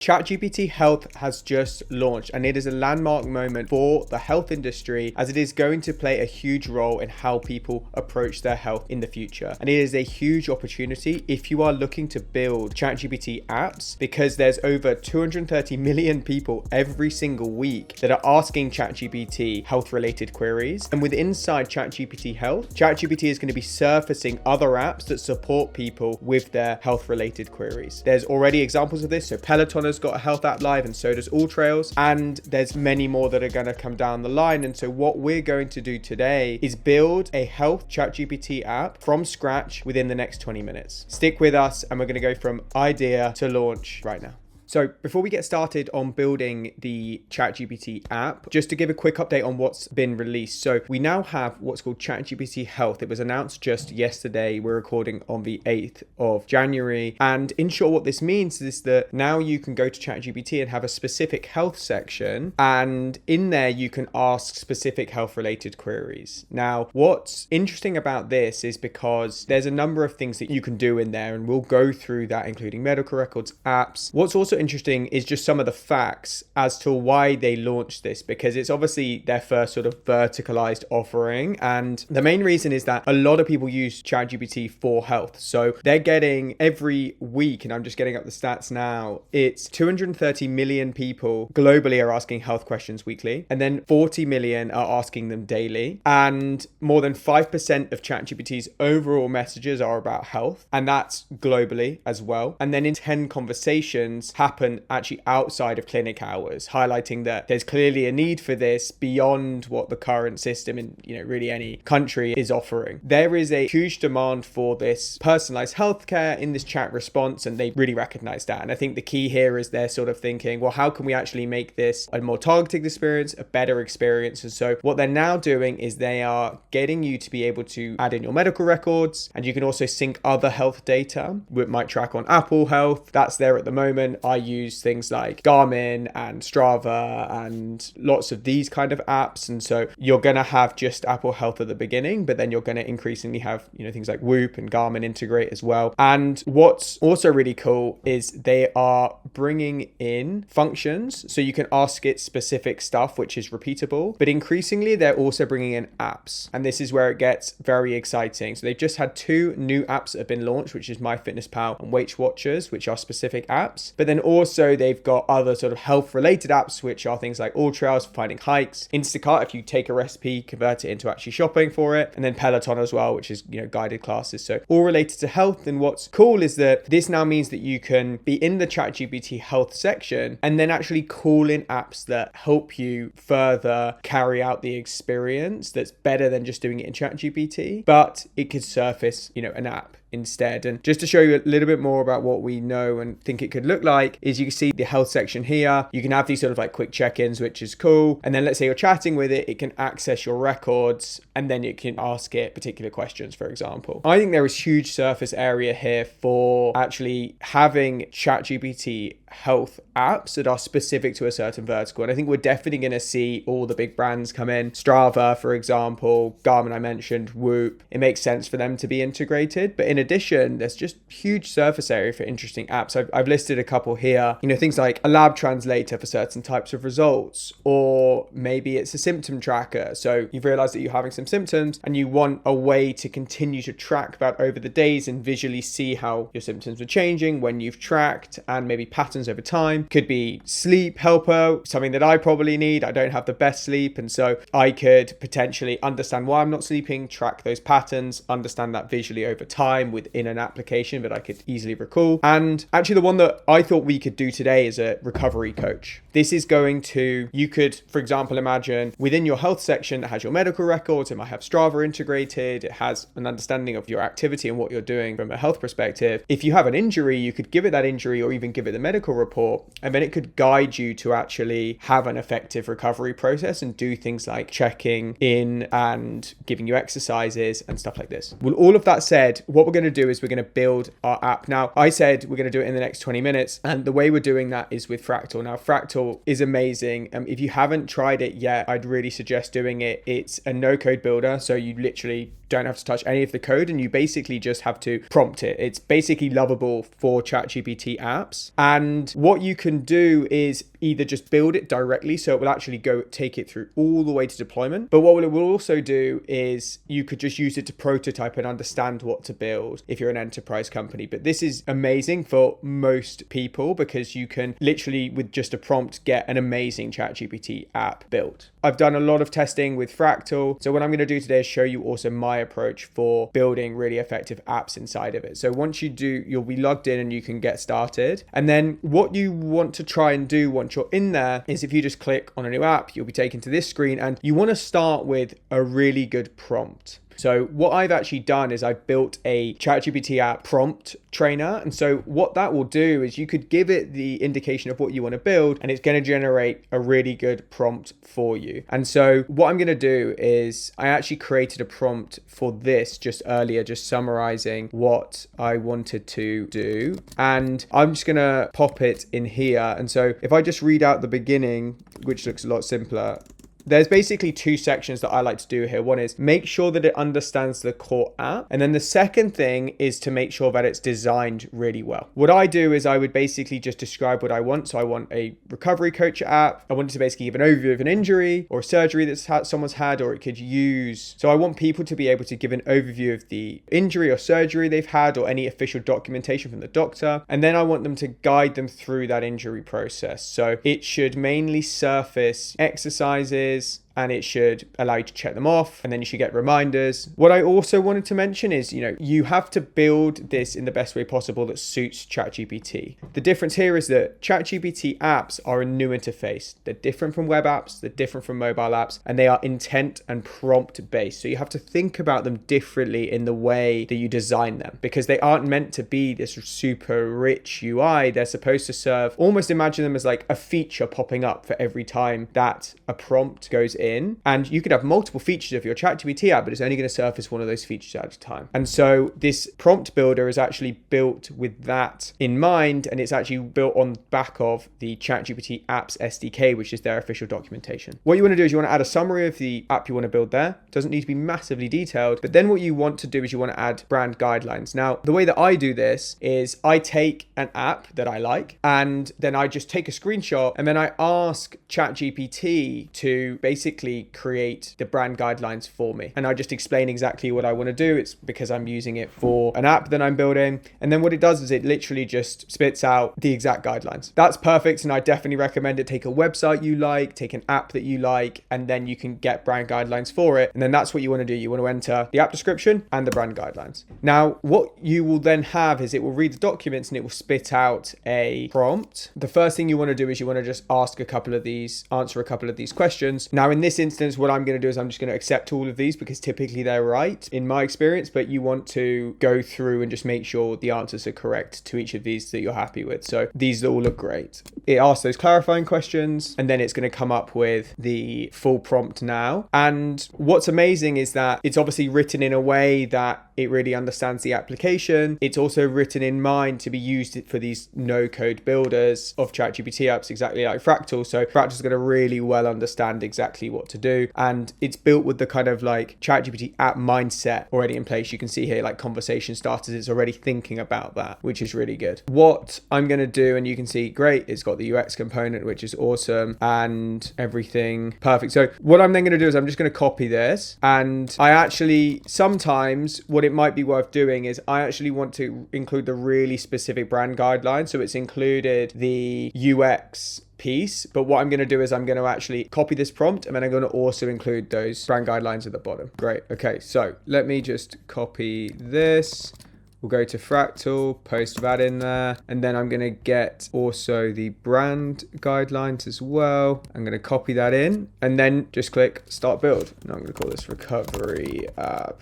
ChatGPT Health has just launched, and it is a landmark moment for the health industry as it is going to play a huge role in how people approach their health in the future. And it is a huge opportunity if you are looking to build ChatGPT apps, because there's over 230 million people every single week that are asking ChatGPT health related queries. And with inside ChatGPT Health, ChatGPT is going to be surfacing other apps that support people with their health related queries. There's already examples of this. So Peloton has got a health app live, and so does All Trails, and there's many more that are going to come down the line. And so what we're going to do today is build a health ChatGPT app from scratch within the next 20 minutes. Stick with us, and we're going to go from idea to launch right now. So before we get started on building the ChatGPT app, just to give a quick update on what's been released. So we now have what's called ChatGPT Health. It was announced just yesterday. We're recording on the 8th of January. And in short, what this means is that now you can go to ChatGPT and have a specific health section. And in there, you can ask specific health related queries. Now, what's interesting about this is because there's a number of things that you can do in there, and we'll go through that, including medical records, apps. What's also interesting is just some of the facts as to why they launched this, because it's obviously their first sort of verticalized offering. And the main reason is that a lot of people use ChatGPT for health. So they're getting every week, and I'm just getting up the stats now, it's 230 million people globally are asking health questions weekly, and then 40 million are asking them daily. And more than 5% of ChatGPT's overall messages are about health, and that's globally as well. And then in 10 conversations happen actually outside of clinic hours, highlighting that there's clearly a need for this beyond what the current system in really any country is offering. There is a huge demand for this personalized healthcare in this chat response, and they really recognize that. And I think the key here is they're sort of thinking, well, how can we actually make this a more targeted experience, a better experience? And so what they're now doing is they are getting you to be able to add in your medical records, and you can also sync other health data. We might track on Apple Health. That's there at the moment. I use things like Garmin and Strava and lots of these kind of apps. And so you're going to have just Apple Health at the beginning, but then you're going to increasingly have, things like Whoop and Garmin integrate as well. And what's also really cool is they are bringing in functions so you can ask it specific stuff, which is repeatable, but increasingly they're also bringing in apps. And this is where it gets very exciting. So they've just had 2 new apps that have been launched, which is MyFitnessPal and Weight Watchers, which are specific apps. But then also they've got other sort of health related apps, which are things like All Trails for finding hikes, Instacart if you take a recipe, convert it into actually shopping for it, and then Peloton as well, which is guided classes. So all related to health. And what's cool is that this now means that you can be in the ChatGPT Health section and then actually call in apps that help you further carry out the experience that's better than just doing it in ChatGPT, but it could surface an app instead. And just to show you a little bit more about what we know and think it could look like is you can see the health section here. You can have these sort of like quick check-ins, which is cool. And then let's say you're chatting with it, it can access your records, and then you can ask it particular questions, for example. I think there is huge surface area here for actually having ChatGPT health apps that are specific to a certain vertical. And I think we're definitely going to see all the big brands come in. Strava, for example, Garmin I mentioned, Whoop. It makes sense for them to be integrated. But in addition, there's just huge surface area for interesting apps. I've listed a couple here, things like a lab translator for certain types of results, or maybe it's a symptom tracker. So you've realized that you're having some symptoms and you want a way to continue to track that over the days and visually see how your symptoms are changing when you've tracked, and maybe patterns over time. Could be sleep helper, something that I probably need. I don't have the best sleep, and so I could potentially understand why I'm not sleeping, track those patterns, understand that visually over time within an application that I could easily recall. And actually the one that I thought we could do today is a recovery coach. This is going to, you could, for example, imagine within your health section that has your medical records, it might have Strava integrated, it has an understanding of your activity and what you're doing from a health perspective. If you have an injury, you could give it that injury or even give it the medical report, and then it could guide you to actually have an effective recovery process and do things like checking in and giving you exercises and stuff like this. Well, all of that said, what we're going to do is we're going to build our app. Now, I said we're going to do it in the next 20 minutes, and the way we're doing that is with Fractal. Now, Fractal is amazing. If you haven't tried it yet, I'd really suggest doing it. It's a no-code builder, so you literally don't have to touch any of the code, and you basically just have to prompt it. It's basically lovable for ChatGPT apps. And And what you can do is either just build it directly, so it will actually go take it through all the way to deployment. But what it will also do is you could just use it to prototype and understand what to build if you're an enterprise company. But this is amazing for most people because you can literally, with just a prompt, get an amazing ChatGPT app built. I've done a lot of testing with Fractal. So what I'm going to do today is show you also my approach for building really effective apps inside of it. So once you do, you'll be logged in and you can get started. And then what you want to try and do once you're in there is if you just click on a new app, you'll be taken to this screen and you want to start with a really good prompt. So what I've actually done is I've built a ChatGPT App Prompt Trainer. And so what that will do is you could give it the indication of what you want to build and it's going to generate a really good prompt for you. And so what I'm going to do is I actually created a prompt for this just earlier, just summarizing what I wanted to do. And I'm just going to pop it in here. And so if I just read out the beginning, which looks a lot simpler, there's basically two sections that I like to do here. One is make sure that it understands the core app. And then the second thing is to make sure that it's designed really well. What I do is I would basically just describe what I want. So I want a Recovery Coach app. I want it to basically give an overview of an injury or a surgery that someone's had, or it could use. So I want people to be able to give an overview of the injury or surgery they've had or any official documentation from the doctor. And then I want them to guide them through that injury process. So it should mainly surface exercises, and it should allow you to check them off, and then you should get reminders. What I also wanted to mention is, you have to build this in the best way possible that suits ChatGPT. The difference here is that ChatGPT apps are a new interface. They're different from web apps, they're different from mobile apps, and they are intent and prompt based. So you have to think about them differently in the way that you design them, because they aren't meant to be this super rich UI. They're supposed to serve, almost imagine them as like a feature popping up for every time that a prompt goes in. And you could have multiple features of your ChatGPT app, but it's only going to surface one of those features at a time. And so this prompt builder is actually built with that in mind, and it's actually built on the back of the ChatGPT Apps SDK, which is their official documentation. What you want to do is you want to add a summary of the app you want to build there. It doesn't need to be massively detailed, but then what you want to do is you want to add brand guidelines. Now, the way that I do this is I take an app that I like, and then I just take a screenshot, and then I ask ChatGPT to basically create the brand guidelines for me. And I just explain exactly what I want to do. It's because I'm using it for an app that I'm building. And then what it does is it literally just spits out the exact guidelines. That's perfect. And I definitely recommend it. Take a website you like, take an app that you like, and then you can get brand guidelines for it. And then that's what you want to do. You want to enter the app description and the brand guidelines. Now, what you will then have is it will read the documents and it will spit out a prompt. The first thing you want to do is you want to just answer a couple of these questions. Now, in this instance, what I'm going to do is I'm just going to accept all of these because typically they're right in my experience, but you want to go through and just make sure the answers are correct to each of these that you're happy with. So these all look great. It asks those clarifying questions, and then it's going to come up with the full prompt now. And what's amazing is that it's obviously written in a way that it really understands the application. It's also written in mind to be used for these no-code builders of ChatGPT apps, exactly like Fractal. So Fractal is going to really well understand exactly what to do, and it's built with the kind of like ChatGPT app mindset already in place. You can see here like conversation starters, it's already thinking about that, which is really good. What I'm going to do, and you can see great, it's got the UX component, which is awesome, and everything perfect. So what I'm then going to do is I'm just going to copy this, and I actually sometimes what it might be worth doing is I actually want to include the really specific brand guidelines. So it's included the UX piece, but what I'm going to do is I'm going to actually copy this prompt, and then I'm going to also include those brand guidelines at the bottom. Great. Okay, so let me just copy this. We'll go to Fractal, post that in there, and then I'm going to get also the brand guidelines as well. I'm going to copy that in, and then just click start build. Now I'm going to call this Recovery App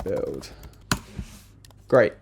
Build. Great.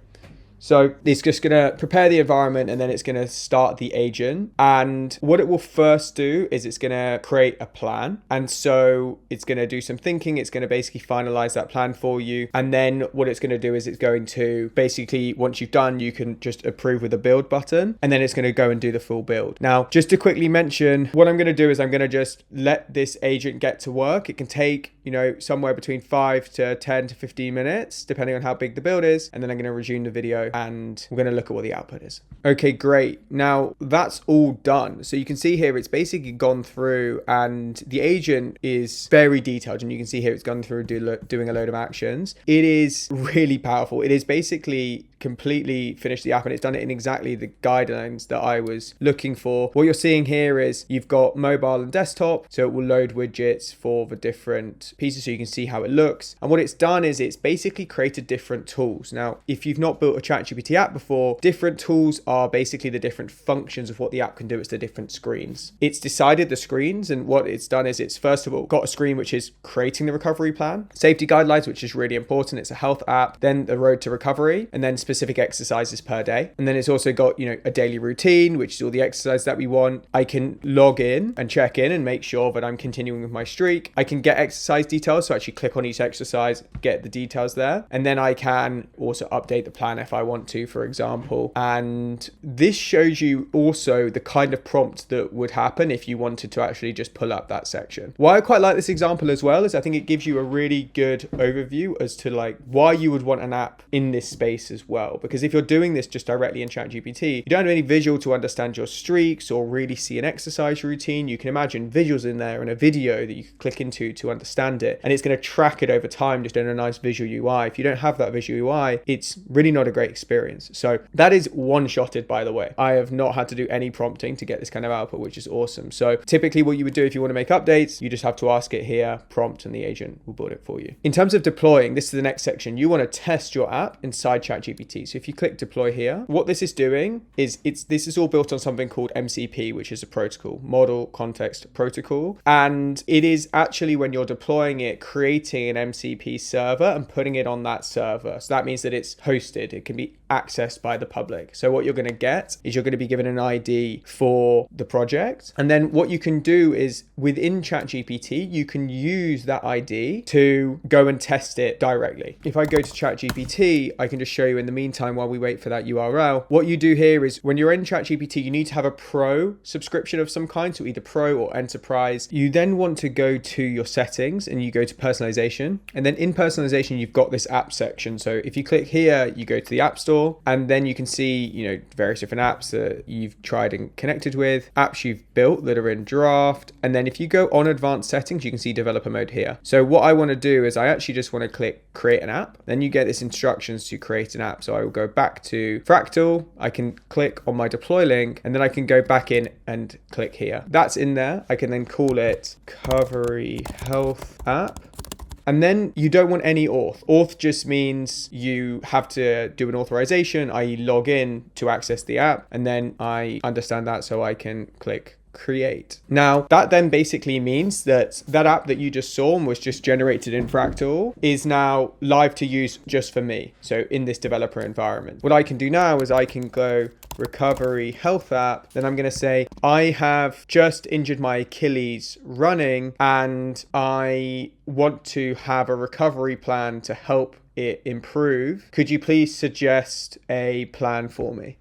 So it's just going to prepare the environment, and then it's going to start the agent. And what it will first do is it's going to create a plan. And so it's going to do some thinking. It's going to basically finalize that plan for you. And then what it's going to do is it's going to basically, once you've done, you can just approve with a build button, and then it's going to go and do the full build. Now, just to quickly mention, what I'm going to do is I'm going to just let this agent get to work. It can take somewhere between 5 to 10 to 15 minutes, depending on how big the build is. And then I'm going to resume the video and we're going to look at what the output is. Okay, great. Now that's all done. So you can see here, it's basically gone through and the agent is very detailed. And you can see here, it's gone through doing a load of actions. It is really powerful. It is basically completely finished the app and it's done it in exactly the guidelines that I was looking for. What you're seeing here is you've got mobile and desktop, so it will load widgets for the different pieces so you can see how it looks. And what it's done is it's basically created different tools. Now, if you've not built a ChatGPT app before, different tools are basically the different functions of what the app can do. It's the different screens. It's decided the screens, and what it's done is it's first of all got a screen which is creating the recovery plan, safety guidelines, which is really important. It's a health app, then the road to recovery, and then specific exercises per day. And then it's also got, a daily routine, which is all the exercise that we want. I can log in and check in and make sure that I'm continuing with my streak. I can get exercise details. So actually click on each exercise, get the details there. And then I can also update the plan if I want to, for example. And this shows you also the kind of prompt that would happen if you wanted to actually just pull up that section. Why I quite like this example as well is I think it gives you a really good overview as to why you would want an app in this space as well. Because if you're doing this just directly in ChatGPT, you don't have any visual to understand your streaks or really see an exercise routine. You can imagine visuals in there and a video that you can click into to understand it. And it's going to track it over time just in a nice visual UI. If you don't have that visual UI, it's really not a great experience. So that is one-shotted, by the way. I have not had to do any prompting to get this kind of output, which is awesome. So typically what you would do if you want to make updates, you just have to ask it here, prompt, and the agent will build it for you. In terms of deploying, this is the next section. You want to test your app inside ChatGPT. So if you click deploy here, what this is doing is this is all built on something called MCP, which is a protocol, model context protocol. And it is actually, when you're deploying it, creating an MCP server and putting it on that server. So that means that it's hosted. It can be accessed by the public. So what you're going to get is you're going to be given an ID for the project. And then what you can do is within ChatGPT, you can use that ID to go and test it directly. If I go to ChatGPT, I can just show you in the meantime while we wait for that URL. What you do here is when you're in ChatGPT, you need to have a pro subscription of some kind, so either pro or enterprise. You then want to go to your settings and you go to personalization. And then in personalization, you've got this app section. So if you click here, you go to the App Store and then you can see, various different apps that you've tried and connected with, apps you've built that are in draft. And then if you go on advanced settings, you can see developer mode here. So what I want to do is I actually just want to click create an app. Then you get this instructions to create an app. So I will go back to Fractal. I can click on my deploy link and then I can go back in and click here. That's in there. I can then call it Recovery Health App. And then you don't want any auth. Auth just means you have to do an authorization, i.e. log in to access the app. And then I understand that, so I can click create. Now that then basically means that that app that you just saw and was just generated in Fractal is now live to use just for me. So in this developer environment, what I can do now is I can go Recovery Health App. Then I'm going to say, I have just injured my Achilles running and I want to have a recovery plan to help it improve. Could you please suggest a plan for me?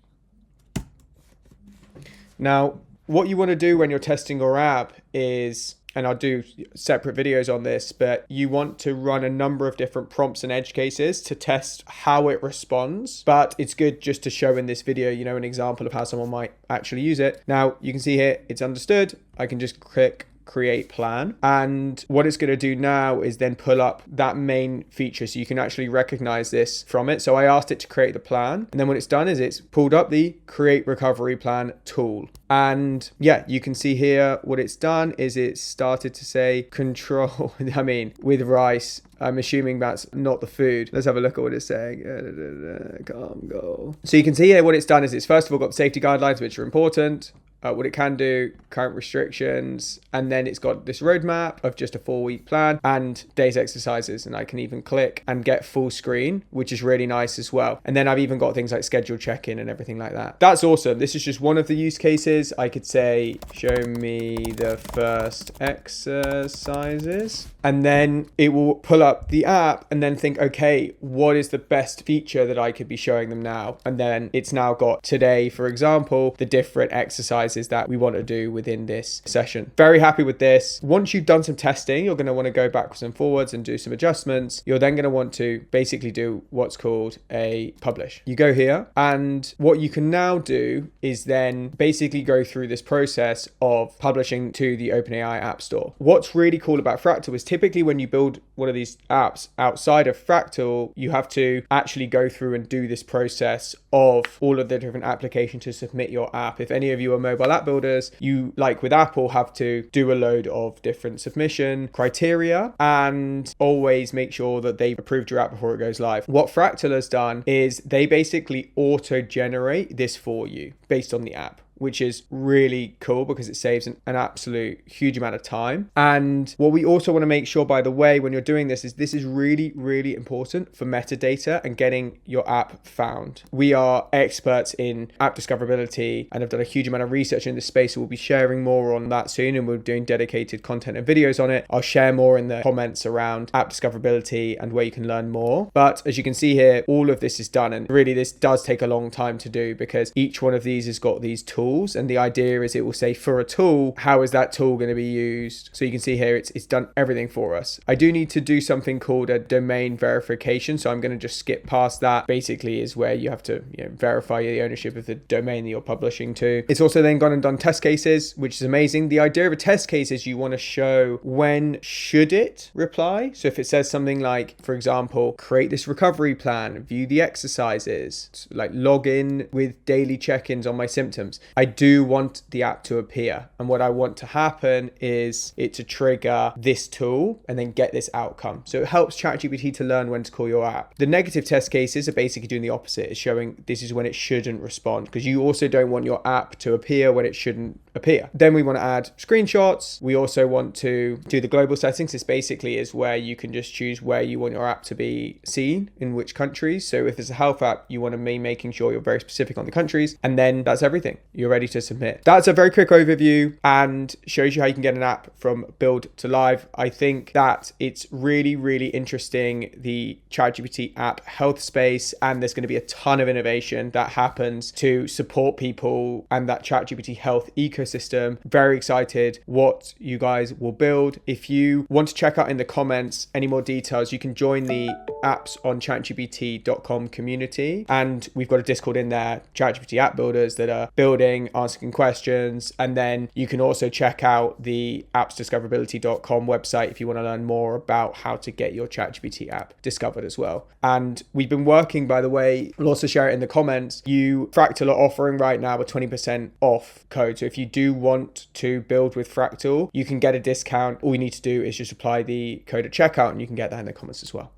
Now, what you want to do when you're testing your app is, and I'll do separate videos on this, but you want to run a number of different prompts and edge cases to test how it responds. But it's good just to show in this video, an example of how someone might actually use it. Now you can see here, it's understood. I can just click create plan, and what it's going to do now is then pull up that main feature so you can actually recognize this from it. So I asked it to create the plan, and then what it's done is it's pulled up the create recovery plan tool. And yeah, you can see here what it's done is it started to say control, with rice. I'm assuming that's not the food. Let's have a look at what it's saying. Calm goal. So you can see here what it's done is it's first of all got safety guidelines, which are important. What it can do, current restrictions, and then it's got this roadmap of just a 4-week plan and days exercises, and I can even click and get full screen, which is really nice as well. And then I've even got things like scheduled check-in and everything like that. That's awesome. This is just one of the use cases. I could say, show me the first exercises, and then it will pull up the app and then think, okay, what is the best feature that I could be showing them now? And then it's now got today, for example, the different exercises exercises that we want to do within this session. Very happy with this. Once you've done some testing, you're going to want to go backwards and forwards and do some adjustments. You're then going to want to basically do what's called a publish. You go here, and what you can now do is then basically go through this process of publishing to the OpenAI App Store. What's really cool about Fractal is typically when you build one of these apps outside of Fractal, you have to actually go through and do this process of all of the different applications to submit your app. If any of you are mobile app builders, you, like with Apple, have to do a load of different submission criteria and always make sure that they've approved your app before it goes live. What Fractal has done is they basically auto-generate this for you based on the app, which is really cool because it saves an absolute huge amount of time. And what we also want to make sure, by the way, when you're doing this is really, really important for metadata and getting your app found. We are experts in app discoverability and have done a huge amount of research in this space. So we'll be sharing more on that soon, and we're doing dedicated content and videos on it. I'll share more in the comments around app discoverability and where you can learn more. But as you can see here, all of this is done, and really this does take a long time to do because each one of these has got these tools. And the idea is it will say for a tool, how is that tool going to be used? So you can see here, it's done everything for us. I do need to do something called a domain verification. So I'm going to just skip past that. Basically is where you have to verify the ownership of the domain that you're publishing to. It's also then gone and done test cases, which is amazing. The idea of a test case is you want to show when should it reply. So if it says something like, for example, create this recovery plan, view the exercises, like log in with daily check-ins on my symptoms. I do want the app to appear, and what I want to happen is it to trigger this tool and then get this outcome. So it helps ChatGPT to learn when to call your app. The negative test cases are basically doing the opposite. It's showing this is when it shouldn't respond, because you also don't want your app to appear when it shouldn't appear. Then we want to add screenshots. We also want to do the global settings. This basically is where you can just choose where you want your app to be seen in which countries. So if it's a health app, you want to be making sure you're very specific on the countries, and then that's everything. You're ready to submit. That's a very quick overview and shows you how you can get an app from build to live. I think that it's really, really interesting, the ChatGPT app health space, and there's going to be a ton of innovation that happens to support people and that ChatGPT health ecosystem. Very excited what you guys will build. If you want to check out in the comments any more details, you can join the apps on chatgpt.com community, and we've got a Discord in there, ChatGPT app builders that are building, asking questions. And then you can also check out the appsdiscoverability.com website if you want to learn more about how to get your ChatGPT app discovered as well. And we've been working, by the way, we'll also share it in the comments. Fractal are offering right now a 20% off code. So if you do want to build with Fractal, you can get a discount. All you need to do is just apply the code at checkout, and you can get that in the comments as well.